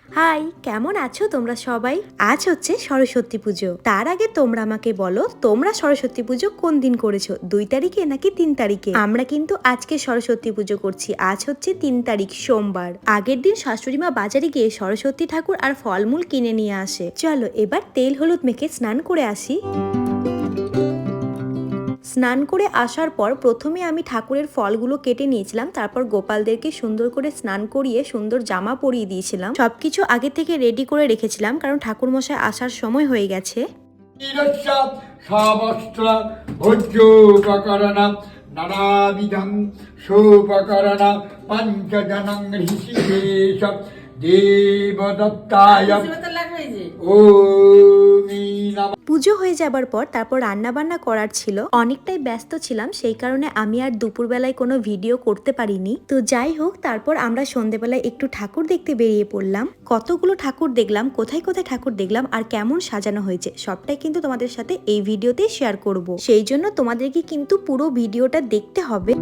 High, কেমন আছো তোমরা সবাই? আজ হচ্ছে সরস্বতী পুজো। তার আগে তোমরা আমাকে বলো, তোমরা সরস্বতী পুজো কোন দিন করেছো? 2 তারিখে নাকি 3 তারিখে? আমরা কিন্তু আজকে সরস্বতী পুজো করছি। আজ হচ্ছে 3 তারিখ, সোমবার। আগের দিন শাশুড়ি মা বাজারে গিয়ে সরস্বতী ঠাকুর আর ফলমূল কিনে নিয়ে আসে। চলো এবার তেল হলুদ মেখে স্নান করে আসি। স্নান করে আসার পর প্রথমে আমি ঠাকুরের ফলগুলো কেটে নিয়েছিলাম, তারপর গোপালদেরকে সুন্দর করে স্নান করিয়ে সুন্দর জামা পরিয়ে দিয়েছিলাম। সবকিছু আগে থেকে রেডি করে রেখেছিলাম, কারণ ঠাকুর মশাই আসার সময় হয়ে গেছে। নানাবিধং সোপকরণ পঞ্চজনং ঋষিকেশ দেবদত্তায় পুজো হয়ে যাবার পর তারপর রান্না বান্না করার ছিল, অনেকটাই ব্যস্ত ছিলাম, সেই কারণে আমি আর দুপুরবেলায় কোনো ভিডিও করতে পারিনি। তো যাই হোক, তারপর আমরা সন্ধেবেলায় একটু ঠাকুর দেখতে বেরিয়ে পড়লাম। কতগুলো ঠাকুর দেখলাম, কোথায় কোথায় ঠাকুর দেখলাম আর কেমন সাজানো হয়েছে সবটাই কিন্তু তোমাদের সাথে এই ভিডিওতে শেয়ার করব। সেই জন্য তোমাদেরকে কিন্তু পুরো ভিডিওটা দেখতে হবে।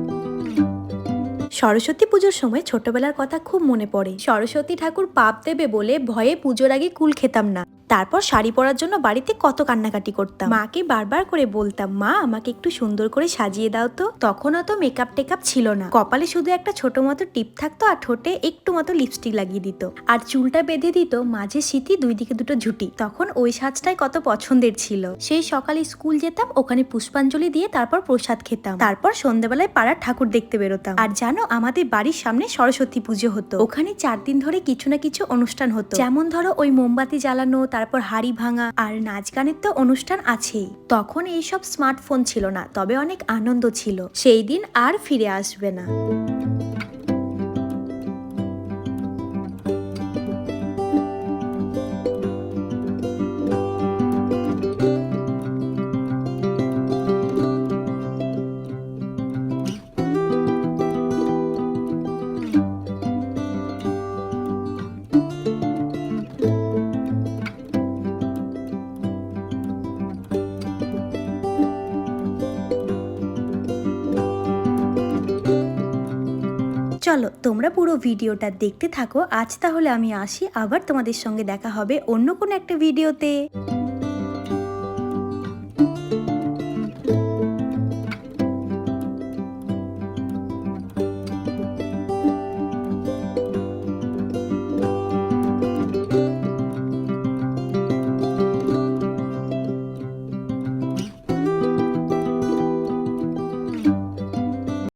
সরস্বতী পুজোর সময় ছোটবেলার কথা খুব মনে পড়ে। সরস্বতী ঠাকুর পাপ দেবে বলে ভয়ে পুজোর আগে কুল খেতাম না। তারপর শাড়ি পরার জন্য বাড়িতে কত কান্নাকাটি করতাম। মাকে বারবার করে বলতাম, মা আমাকে একটু সুন্দর করে সাজিয়ে দাও তো। তখন অত মেকআপ টেকআপ ছিল না, কপালে শুধু একটা ছোট মতো টিপ থাকতো আর ঠোঁটে একটু মতো লিপস্টিক লাগিয়ে দিত, আর চুলটা বেঁধে দিত মাঝে সিথি, দুই দিকে দুটো ঝুটি। তখন ওই সাজটাই কত পছন্দের ছিল। সেই সকালে স্কুল যেতাম, ওখানে পুষ্পাঞ্জলি দিয়ে তারপর প্রসাদ খেতাম, তারপর সন্ধ্যাবেলায় পাড়ার ঠাকুর দেখতে বেরোতাম। আর জানো, আমাদের বাড়ির সামনে সরস্বতী পুজো হতো। ওখানে 4 দিন ধরে কিছু না কিছু অনুষ্ঠান হতো, যেমন ধরো ওই মোমবাতি জ্বালানো, তারপর হাড়ি ভাঙা আর নাচ গানের তো অনুষ্ঠান আছেই। তখন এইসব স্মার্টফোন ছিল না, তবে অনেক আনন্দ ছিল। সেই দিন আর ফিরে আসবে না। চলো তোমরা পুরো ভিডিওটা দেখতে থাকো। আজ তাহলে আমি আসি, আবার তোমাদের সঙ্গে দেখা হবে অন্য কোনো একটা ভিডিওতে।